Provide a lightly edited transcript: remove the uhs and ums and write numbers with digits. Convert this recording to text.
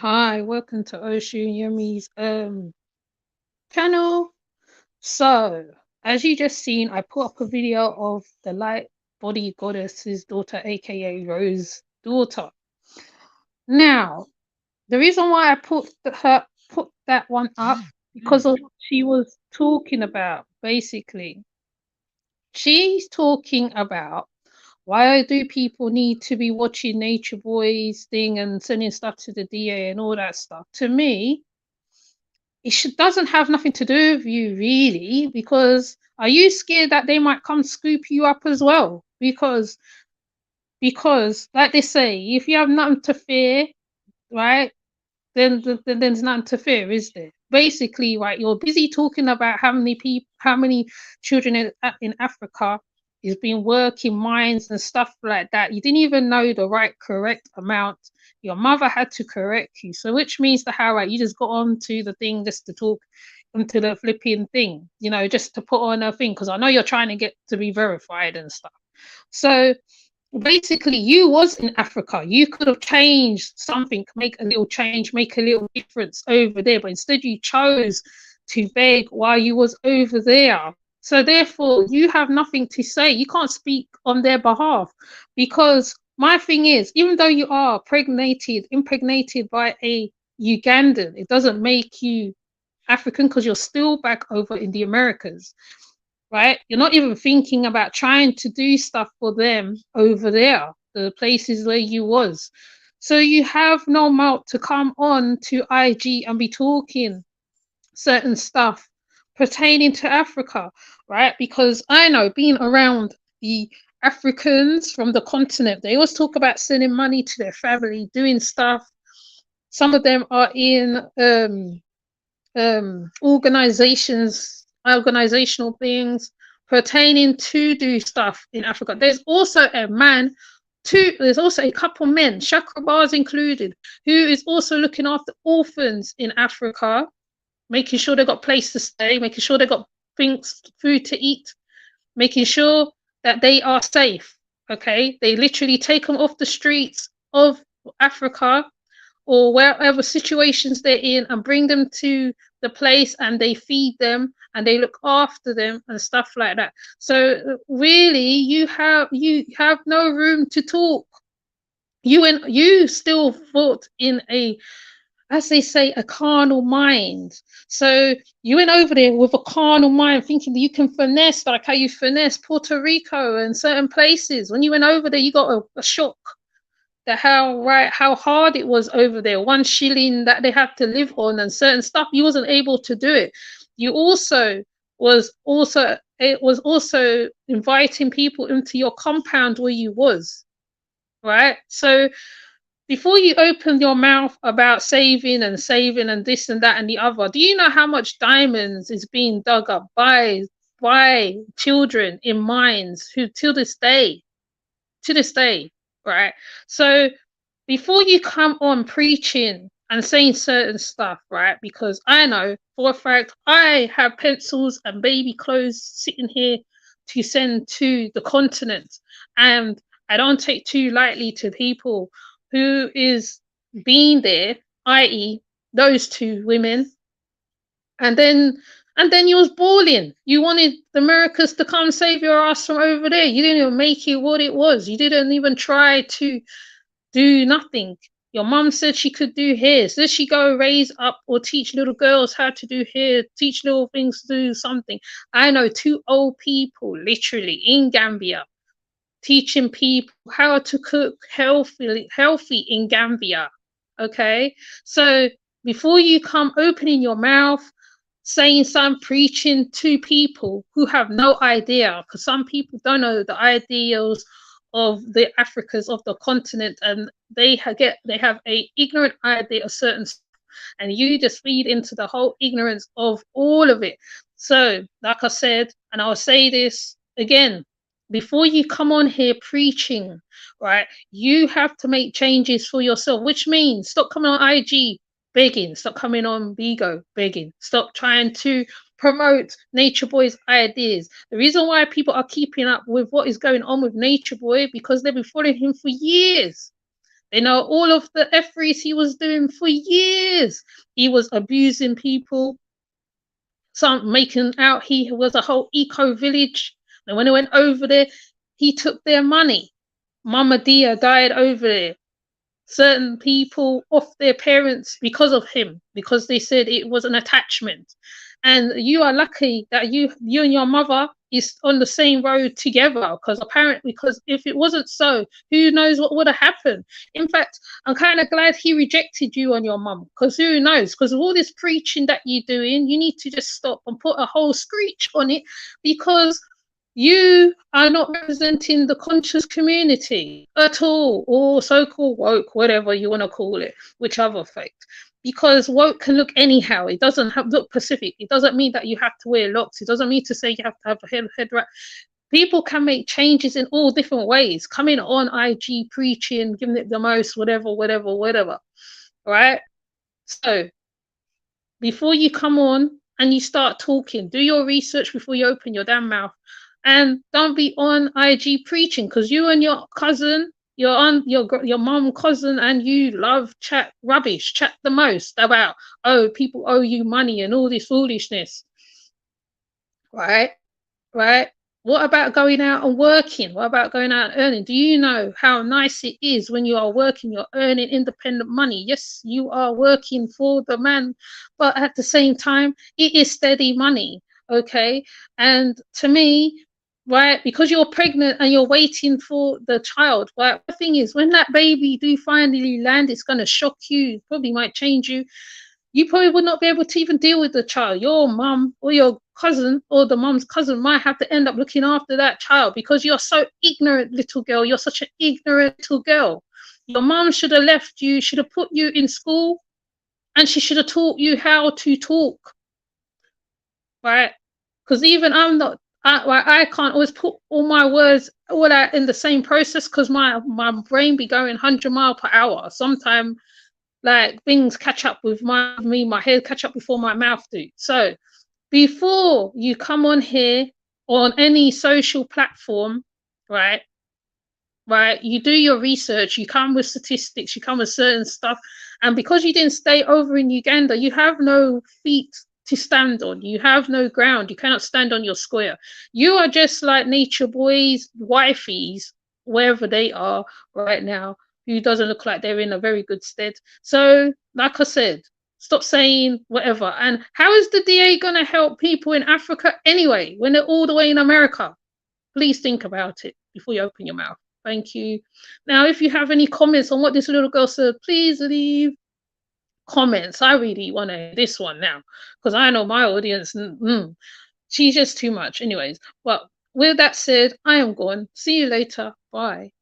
Hi, welcome to Ocean Yummy's channel. So, as you just seen, I put up a video of the light body goddess's daughter, aka Rose's daughter. Now, the reason why I put that one up because of what she was talking about. Basically, she's talking about why do people need to be watching Nature Boys thing and sending stuff to the DA and all that stuff. To me, doesn't have nothing to do with you really, because are you scared that they might come scoop you up as well? Because like they say, if you have nothing to fear, right, then there's nothing to fear, is there? Basically, right, you're busy talking about how many children in Africa is being working mines and stuff like that. You didn't even know the right correct amount. Your mother had to correct you, so which means the how, right, you just got on to the thing just to talk onto the flipping thing, just to put on a thing, because I know you're trying to get to be verified and stuff. So basically, you was in Africa. You could have changed something, make a little change, make a little difference over there, but instead you chose to beg while you was over there. So therefore, you have nothing to say. You can't speak on their behalf, because my thing is, even though you are impregnated by a Ugandan, it doesn't make you African, because you're still back over in the Americas, right? You're not even thinking about trying to do stuff for them over there, the places where you was. So you have no mouth to come on to IG and be talking certain stuff pertaining to Africa, right? Because I know, being around the Africans from the continent, they always talk about sending money to their family, doing stuff. Some of them are in organizational things pertaining to do stuff in Africa. There's also a couple men, Chakra Bars included, who is also looking after orphans in Africa, making sure they got place to stay, making sure they got food to eat, making sure that they are safe. Okay, they literally take them off the streets of Africa or wherever situations they're in and bring them to the place, and they feed them and they look after them and stuff like that. So really, you have no room to talk. You still thought in a, as they say, a carnal mind. So you went over there with a carnal mind, thinking that you can finesse, like how you finesse Puerto Rico and certain places. When you went over there, you got a shock that how hard it was over there. 1 shilling that they had to live on and certain stuff, you wasn't able to do it. You also was also inviting people into your compound where you was, right? So before you open your mouth about saving and this and that and the other, do you know how much diamonds is being dug up by children in mines who to this day, right? So before you come on preaching and saying certain stuff, right? Because I know for a fact I have pencils and baby clothes sitting here to send to the continent, and I don't take too lightly to people who is being there, i.e., those two women, and then you was bawling. You wanted the Americans to come save your ass from over there. You didn't even make it what it was. You didn't even try to do nothing. Your mum said she could do hair. So did she go raise up or teach little girls how to do hair, teach little things to do something? I know two old people literally in Gambia teaching people how to cook healthy in Gambia. Okay? So before you come opening your mouth saying some preaching to people who have no idea, because some people don't know the ideals of the Africas of the continent, and they have a ignorant idea of certain stuff, and you just feed into the whole ignorance of all of it. So like I said, and I'll say this again, before you come on here preaching, right, you have to make changes for yourself, which means stop coming on IG begging, stop coming on Bigo begging, stop trying to promote Nature Boy's ideas. The reason why people are keeping up with what is going on with Nature Boy, because they've been following him for years. They know all of the effery he was doing for years. He was abusing people, some making out he was a whole eco village. And when he went over there, he took their money. Mama Dia died over there. Certain people off their parents because of him, because they said it was an attachment. And you are lucky that you and your mother is on the same road together, because if it wasn't so, who knows what would have happened. In fact, I'm kind of glad he rejected you and your mum, because who knows, because of all this preaching that you're doing, you need to just stop and put a whole screech on it, because you are not representing the conscious community at all, or so-called woke, whatever you want to call it, whichever fact. Because woke can look anyhow. It doesn't have look Pacific. It doesn't mean that you have to wear locks. It doesn't mean to say you have to have a head wrap. People can make changes in all different ways. Coming on IG preaching, giving it the most, whatever. Right? So before you come on and you start talking, do your research before you open your damn mouth. And don't be on IG preaching, because you and your cousin, your mom, cousin, and you love chat rubbish, chat the most about, oh, people owe you money and all this foolishness. Right? What about going out and working? What about going out and earning? Do you know how nice it is when you are working, you're earning independent money? Yes, you are working for the man, but at the same time, it is steady money. Okay. And to me, right, because you're pregnant and you're waiting for the child, right? The thing is, when that baby do finally land, it's going to shock you, probably might change you. You probably would not be able to even deal with the child. Your mum or your cousin or the mum's cousin might have to end up looking after that child, because you're so ignorant, little girl. You're such an ignorant little girl. Your mum should have left you, should have put you in school, and she should have taught you how to talk. Right? Because even I can't always put all my words all out in the same process, because my brain be going 100 miles per hour. Sometimes like things catch up with my head catch up before my mouth do. So before you come on here on any social platform, right, you do your research, you come with statistics, you come with certain stuff, and because you didn't stay over in Uganda, you have no feet to stand on, you have no ground, you cannot stand on your square. You are just like Nature Boy's wifeys, wherever they are right now, who doesn't look like they're in a very good stead. So, like I said, stop saying whatever. And how is the DA going to help people in Africa anyway, when they're all the way in America? Please think about it before you open your mouth. Thank you. Now, if you have any comments on what this little girl said, please leave comments. I really want to hear this one now, because I know my audience, she's just too much. Anyways, but with that said, I am gone. See you later. Bye.